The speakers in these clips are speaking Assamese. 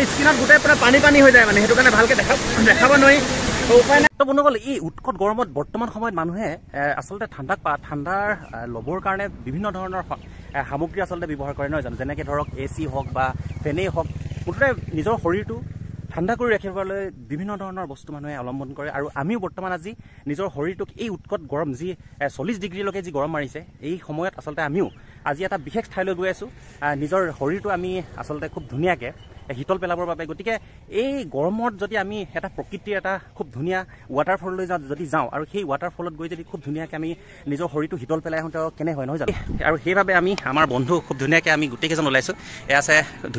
স্কিনত গোটেই পুৰা পানী পানী হৈ যায় মানে সেইটো কাৰণে ভালকে দেখাব নোৱাৰি উপায় নাই। তো বন্ধুসকল এই উৎকট গৰমত বৰ্তমান সময়ত মানুহে আচলতে ঠাণ্ডাৰ ল'বৰ কাৰণে বিভিন্ন ধৰণৰ সামগ্ৰী আচলতে ব্যৱহাৰ কৰে নহয় জানো, যেনেকৈ ধৰক AC হওক বা ফেনেই হওক, মুঠতে নিজৰ শৰীৰটো ঠাণ্ডা কৰি ৰাখিবলৈ বিভিন্ন ধৰণৰ বস্তু মানুহে অৱলম্বন কৰে। আৰু আমিও বৰ্তমান আজি নিজৰ শৰীৰটোক এই উৎকট গৰম যি 40 ডিগ্ৰীলৈকে যি গৰম মাৰিছে এই সময়ত আচলতে আমিও আজি এটা বিশেষ ঠাইলৈ গৈ আছোঁ নিজৰ শৰীৰটো আমি আচলতে খুব ধুনীয়াকৈ শীতল পেলাবৰ বাবে। গতিকে এই গৰমত যদি আমি এটা প্ৰকৃতিৰ এটা খুব ধুনীয়া ৱাটাৰফললৈ যদি যাওঁ আৰু সেই ৱাটাৰফলত গৈ যদি খুব ধুনীয়াকৈ আমি নিজৰ শৰীৰটো শীতল পেলাই আহোঁ কেনে হয় নহয় জানো। আৰু সেইবাবে আমি আমাৰ বন্ধু খুব ধুনীয়াকৈ আমি গোটেইকেইজন ওলাইছোঁ। এয়া আছে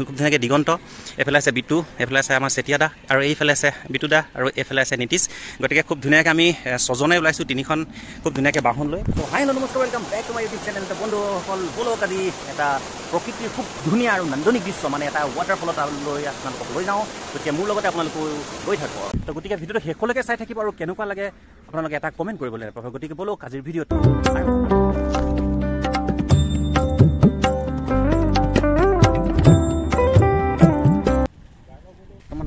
খুব ধুনীয়াকৈ দিগন্ত, এইফালে আছে বিটু, এইফালে আছে আমাৰ চেতিয়া দা, আৰু এইফালে আছে বিটু দা, আৰু এইফালে আছে নীতিশ। গতিকে খুব ধুনীয়াকৈ আমি ছজনে ওলাইছোঁ, তিনিখন খুব ধুনীয়াকৈ বাহন লৈ। ত' হাই নমস্কাৰ, welcome back to my YouTube channel. বন্ধুসকল ব'লক আজি এটা প্ৰকৃতিৰ খুব ধুনীয়া আৰু নান্দনিক দৃশ্য মানে এটা ৱাটাৰফলত লৈ আপোনালোকক লৈ যাওঁ। গতিকে মোৰ লগতে আপোনালোকো গৈ থাকিব। তো গতিকে ভিডিঅ'টো শেষলৈকে চাই থাকিব আৰু কেনেকুৱা লাগে আপোনালোকে এটা কমেণ্ট কৰিবলৈ নাপাব। গতিকে ব'লক আজিৰ ভিডিঅ'টো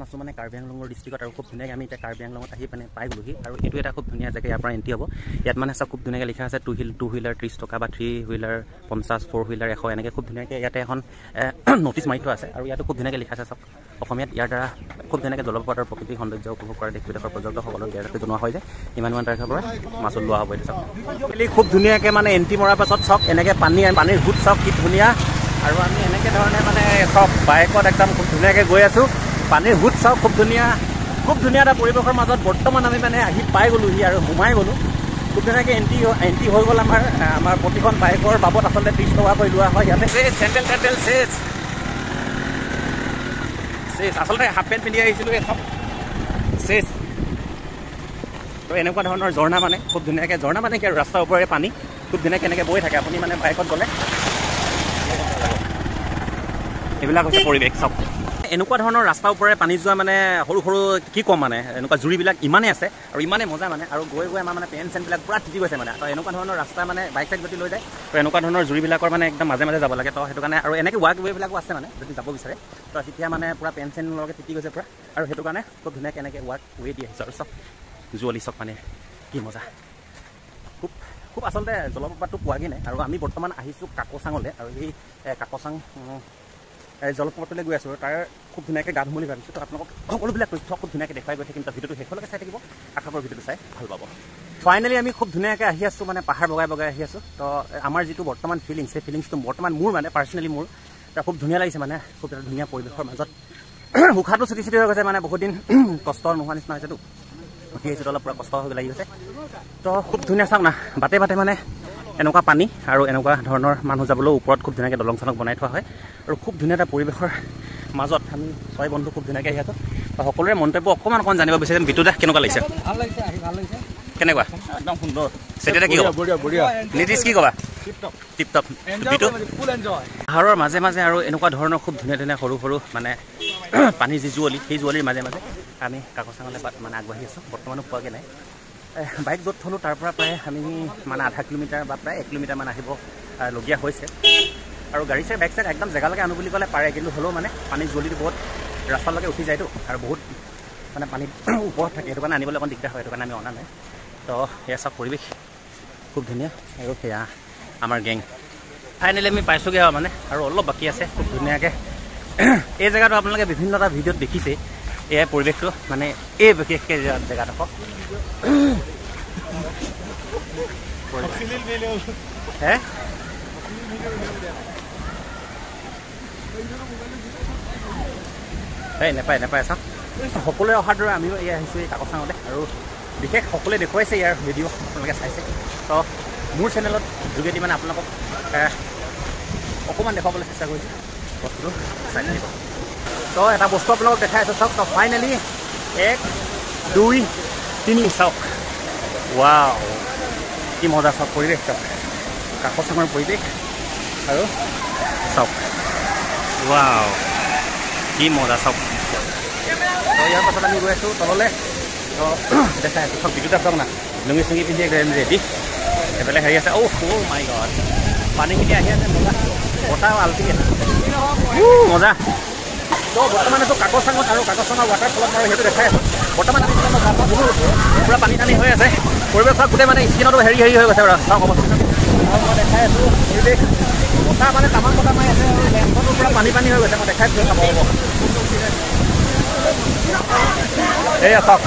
আছোঁ মানে কাৰ্বি আংলঙৰ ডিষ্ট্ৰিক্টত। আৰু খুব ধুনীয়াকৈ আমি এতিয়া কাৰ্বি আংলঙত আহি মানে পাই গ'লোহি। আৰু এইটো এটা খুব ধুনীয়া জেগা, ইয়াৰ পৰা এণ্ট্ৰি হ'ব। ইয়াত মানে চব খুব ধুনীয়াকৈ লিখা আছে টু হুইলাৰ 30 টকা বা 3 হুইলাৰ 50, 4 হুইলাৰ 100, এনেকৈ খুব ধুনীয়াকৈ ইয়াতে এখন ন'টিছ মাৰি থোৱা আছে। আৰু ইয়াতো খুব ধুনীয়াকৈ লিখা আছে চব অসমীয়াত। ইয়াৰ দ্বাৰা খুব ধুনীয়াকৈ জলপ্ৰপাতৰ প্ৰকৃতিৰ সৌন্দৰ্য উপভোগ কৰা দেশ বিদেশৰ পৰ্যটকসকলক ইয়াতে জনোৱা হয় যে ইমান তাৰিখৰ পৰা মাছুল লোৱা হ'ব। এইটো চাওক খুব ধুনীয়াকৈ মানে এণ্ট্ৰি মৰাৰ পাছত চাওক এনেকৈ পানীৰ সোঁত চাওক কি ধুনীয়া। আৰু আমি এনেকৈ ধৰণে মানে চব বাইকত একদম খুব ধুনীয়াকৈ গৈ আছোঁ। পানীৰ সোঁত চাওক খুব ধুনীয়া এটা পৰিৱেশৰ মাজত বৰ্তমান আমি মানে আহি পাই গ'লোহি আৰু সোমাই গ'লোঁ। খুব ধুনীয়াকৈ এণ্ট্ৰি হৈ গ'ল। আমাৰ প্ৰতিখন বাইকৰ বাবদ আচলতে 30 টকাকৈ লোৱা হয় ইয়াতে। চেণ্ডেল চেছ আচলতে হাফ পেণ্ট পিন্ধি আহিছিলোঁ, এই চব চেছ। তো এনেকুৱা ধৰণৰ ঝৰ্ণা মানে খুব ধুনীয়াকৈ ঝৰ্ণা মানে কি আৰু ৰাস্তাৰ ওপৰেৰে পানী খুব ধুনীয়াকৈ এনেকৈ বৈ থাকে। আপুনি মানে বাইকত গ'লে এইবিলাক হৈছে পৰিৱেশ চব। এনেকুৱা ধৰণৰ ৰাস্তাৰ ওপৰে পানী যোৱা মানে সৰু কি ক'ম মানে এনেকুৱা জুৰিবিলাক ইমানেই আছে আৰু ইমানেই মজা মানে। আৰু গৈ আমাৰ মানে পেন চেনবিলাক পূৰা তিতি গৈছে মানে। তো এনেকুৱা ধৰণৰ ৰাস্তা মানে বাইক চাইক যদি লৈ যায় তো এনেকুৱা ধৰণৰ জুৰিবিলাকৰ মানে একদম মাজে যাব লাগে। তো সেইটো কাৰণে আৰু এনেকৈ ৱাক ৱেবিলাকো আছে মানে যদি যাব বিচাৰে তো তেতিয়া মানে পূৰা পেন চেন লগে তিতি গৈছে পূৰা। আৰু সেইটো কাৰণে খুব ধুনীয়াকৈ এনেকৈ ৱাক ৱে দি আহিছোঁ। আৰু চব জুৱলি চব মানে কি মজা। খুব আচলতে জলপ্ৰপাতটো পোৱাগৈ নাই। আৰু আমি বৰ্তমান আহিছোঁ কাকচাঙলৈ। আৰু এই কাকচাং জলপ্ৰপাতলৈ গৈ আছোঁ। তাৰ খুব ধুনীয়াকৈ গা ধুম বুলি ভাবিছোঁ। তো আপোনালোকক সকলোবিলাক তথ্য খুব ধুনীয়াকৈ দেখুৱাই গৈ থাকিম। তো ভিডিঅ'টো শেষলৈকে চাই থাকিব, আশা কৰোঁ ভিডিঅ'টো চাই ভাল পাব। ফাইনেলি আমি খুব ধুনীয়াকৈ আহি আছোঁ মানে পাহাৰ বগাই আহি আছোঁ। তো আমাৰ যিটো বৰ্তমান ফিলিংছ সেই ফিলিংছটো বৰ্তমান মোৰ মানে পাৰ্চনেলি মোৰ খুব ধুনীয়া লাগিছে মানে। খুব এটা ধুনীয়া পৰিৱেশৰ মাজত উশাহটো চুটি হৈ গৈছে মানে। বহুত দিন কষ্ট নোহোৱা নিচিনা হৈছেতো, উঠি আহিছোঁ অলপ পূৰা কষ্ট হৈ লাগি গৈছে। তো খুব ধুনীয়া চাওক না, বাটে মানে এনেকুৱা পানী আৰু এনেকুৱা ধৰণৰ মানুহ যাবলৈও ওপৰত খুব ধুনীয়াকৈ দলং চলং বনাই থোৱা হয়। আৰু খুব ধুনীয়া এটা পৰিৱেশৰ মাজত আমি 6 বন্ধু খুব ধুনীয়াকৈ আহি আছোঁ। সকলোৰে মন্তব্য অকণমান জানিব বিচাৰিম। বিটু দা কেনেকুৱা লাগিছে? ভাল লাগিছে, আহি ভাল লাগিছে। কেনেকুৱা? একদম সুন্দৰ। তেতিয়া কি ক'বা? বঢ়িয়া। নীতিশ কি ক'বা? Tip top. বিটু পাহাৰৰ মাজে আৰু এনেকুৱা ধৰণৰ খুব ধুনীয়া সৰু মানে পানীৰ যি জুৱলি সেই জুৱলিৰ মাজে আমি কাকচাঙলৈ মানে আগবাঢ়ি আছোঁ। বৰ্তমানো পোৱাগৈ নাই। বাইক য'ত থ'লোঁ তাৰ পৰা প্ৰায় আমি মানে আধা কিলোমিটাৰ বা প্ৰায় 1 কিলোমিটাৰমান আহিবলগীয়া হৈছে। আৰু গাড়ী চাই বাইক চাই একদম জেগালৈকে আনো বুলি ক'লে পাৰে, কিন্তু হ'লেও মানে পানীৰ জুৱলিটো বহুত ৰাস্তালৈকে উঠি যায়তো আৰু বহুত মানে পানীত ওপৰত থাকে। সেইটো কাৰণে আনিবলৈ অকণ দিগদাৰ হয়। সেইটো কাৰণে আমি অনা নাই। তো সেয়া চব পৰিৱেশ খুব ধুনীয়া। আৰু সেয়া আমাৰ গেং ফাইনেলি আমি পাইছোঁগৈ আৰু মানে। আৰু অলপ বাকী আছে খুব ধুনীয়াকৈ। এই জেগাটো আপোনালোকে বিভিন্ন এটা ভিডিঅ'ত দেখিছে। এয়াই পৰিৱেশটো মানে এই বিশেষকৈ জেগাডোখৰ নাপায় চাওক। সকলোৱে অহাৰ দৰে আমিও এই আহিছোঁ এই কাকচাঙতে। আৰু বিশেষ সকলোৱে দেখুৱাইছে ইয়াৰ ভিডিঅ' আপোনালোকে চাইছে। তো মোৰ চেনেলত যোগেদি মানে আপোনালোকক অকণমান দেখুৱাবলৈ চেষ্টা কৰিছোঁ, বস্তুটো চাই থাকিব। তো এটা বস্তু আপোনালোকক দেখাই আছোঁ চাওক। তো ফাইনেলি 1, 2, 3 চাওক। ৱাও কি মজা চাওক পৰিৱেশ চাওক, কাকচাঙৰ পৰিৱেশ। আৰু চাওক ৱাও কি মজা চাওক। তো ইয়াৰ পাছত আমি গৈ আছোঁ তললৈ। তো দেখাই আছোঁ চব ভিডিঅ'টা চাওক না, লুঙি চুঙি পিন্ধি একদম ৰেডি। সেইফালে হেৰি আছে। মাই গড পানীখিনি আহি আছে, মজা। বতাহ আলটি আছে, মজা। তো বৰ্তমান এইটো কাকচাঙত আৰু কাকচাঙৰ ৱাটাৰফলত মই সেইটো দেখাই আছোঁ বৰ্তমান আমি পূৰা পানী টানি হৈ আছে পৰিৱেশ চাওক গোটেই মানে স্কিনতো হেৰি হৈ গৈছে বাৰু চাওক অৱস্থা আৰু মই দেখাই আছোঁ পৰিৱেশ বতাহ মানে তামাম বতাহ মাৰি আছে আৰু লেম্পটো পূৰা পানী হৈ গৈছে মই দেখাই আছোঁ চাব হ'ব এয়া চাওক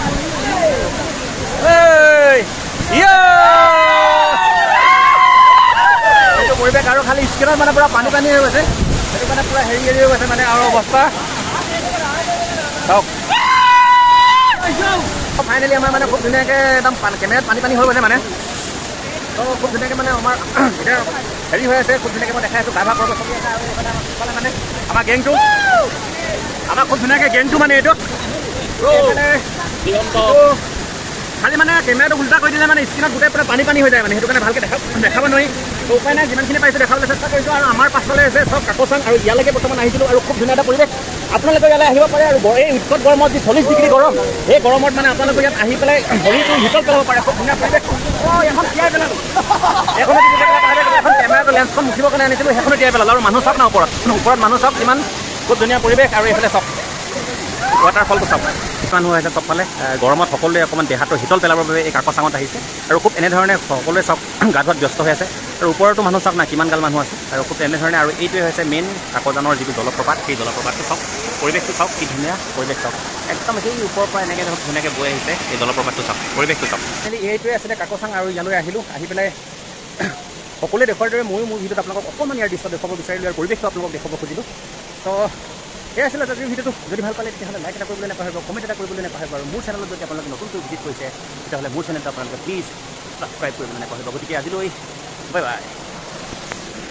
এইটো পৰিৱেশ আৰু খালি স্কিনত মানে পূৰা পানী হৈ গৈছে সেইটো মানে পূৰা হেৰি হৈ গৈছে মানে আৰু অৱস্থা চাওক ফাইনেলি আমাৰ মানে খুব ধুনীয়াকৈ একদম কেমেৰাত পানী হৈ গৈছে মানে তো খুব ধুনীয়াকৈ মানে আমাৰ এতিয়া হেৰি হৈ আছে খুব ধুনীয়াকৈ মই দেখাই আছোঁ গাভা পৰ্ব চলি আছে আৰু এইফালে মানে আমাৰ গেংটো আমাৰ খুব ধুনীয়াকৈ গেংটো মানে এইটো খালি মানে কেমেৰাটো উল্টা কৰি দিলে মানে স্ক্ৰীণত গোটেই পুৰা পানী হৈ যায় মানে সেইটো কাৰণে ভালকৈ দেখাব নোৱাৰি তো উপায় নাই যিমানখিনি পাইছোঁ দেখাবলৈ চেষ্টা কৰিছোঁ আৰু আমাৰ পাছফালে আছে চব কাকচাং আৰু ইয়ালৈকে বৰ্তমান আহিছিলোঁ আৰু খুব ধুনীয়া এটা পৰিৱেশ আপোনালোকে ইয়ালৈ আহিব পাৰে আৰু এই উৎকট গৰমত যি 40 ডিগ্ৰী গৰম এই গৰমত মানে আপোনালোকে ইয়াত আহি পেলাই ভৰিটো হিটত পেলাব পাৰে খুব ধুনীয়া পৰিৱেশ এখন তিয়াই পেলালোঁ এখন কেমেৰাটো লেন্সখন মুঠিবৰ কাৰণে আনিছিলোঁ সেইখনো তিয়াই পেলালোঁ আৰু মানুহ চাওক না ওপৰত মানুহ চাওক কিমান খুব ধুনীয়া পৰিৱেশ আৰু এইফালে চাওক ৱাটাৰফলটো চাওক মানুহ আহিছে চবফালে গৰমত সকলোৱে অকণমান দেহাটো শীতল পেলাবৰ বাবে এই কাকচাঙত আহিছে আৰু খুব এনেধৰণে সকলোৱে চাওক গা ধোৱাত ব্যস্ত হৈ আছে আৰু ওপৰতো মানুহ চাওক না কিমানগাল মানুহ আছে আৰু খুব এনেধৰণে আৰু এইটোৱে হৈছে মেইন কাকজানৰ যিটো জলপ্ৰপাত সেই জলপ্ৰপাতটো চাওক পৰিৱেশটো চাওক কি ধুনীয়া পৰিৱেশ চাওক একদম সেই ওপৰৰ পৰা এনেকৈ ধৰক ধুনীয়াকৈ বৈ আহিছে এই জলপ্ৰপাতটো চাওক পৰিৱেশটো চাওক এইটোৱে আছিলে কাকচাং আৰু ইয়ালৈ আহিলোঁ আহি পেলাই সকলোৱে দেখুৱাৰ দৰে ময়ো মোৰ ভিডিঅ'ত আপোনালোকক অকণমান ইয়াৰ দৃশ্য দেখুৱাব বিচাৰিলোঁ আৰু পৰিৱেশটো আপোনালোকক দেখুৱাব খুজিলোঁ তো এই আছিলে আজিৰ ভিডিঅ'টো যদি ভাল পালে তেতিয়াহ'লে লাইক এটা কৰিবলৈ নাপাহৰিব কমেণ্ট এটা কৰিবলৈ নাপাহৰিব আৰু মোৰ চেনেলত যদি আপোনালোকে নতুনকৈ ভিজিট কৰিছে তেতিয়াহ'লে মোৰ চেনেলটো আপোনালোকে প্লিজ ছাবস্ক্ৰাইব কৰিবলৈ নাপাহৰিব গতিকে আজিলৈ বাই বাই